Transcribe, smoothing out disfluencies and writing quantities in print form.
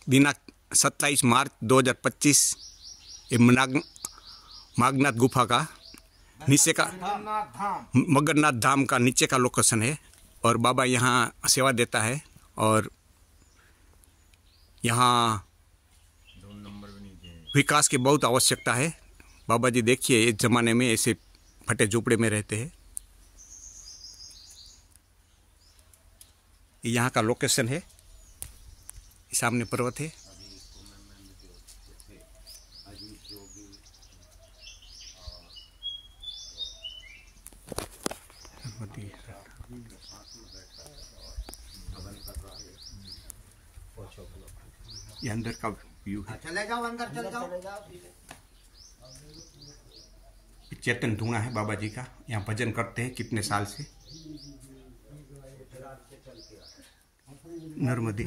दिनांक 27 मार्च 2025 ये मागनाथ गुफा का नीचे का मगरनाथ धाम का नीचे का लोकेशन है और बाबा यहाँ सेवा देता है। और यहाँ विकास की बहुत आवश्यकता है। बाबा जी देखिए, इस ज़माने में ऐसे फटे झोपड़े में रहते हैं। यहाँ का लोकेशन है, सामने पर्वत है। ये अंदर का व्यू है। चले जाओ अंदर, चले जाओ। चेतन धुआं है बाबा जी का। यहाँ भजन करते हैं कितने साल से। नर्मदे।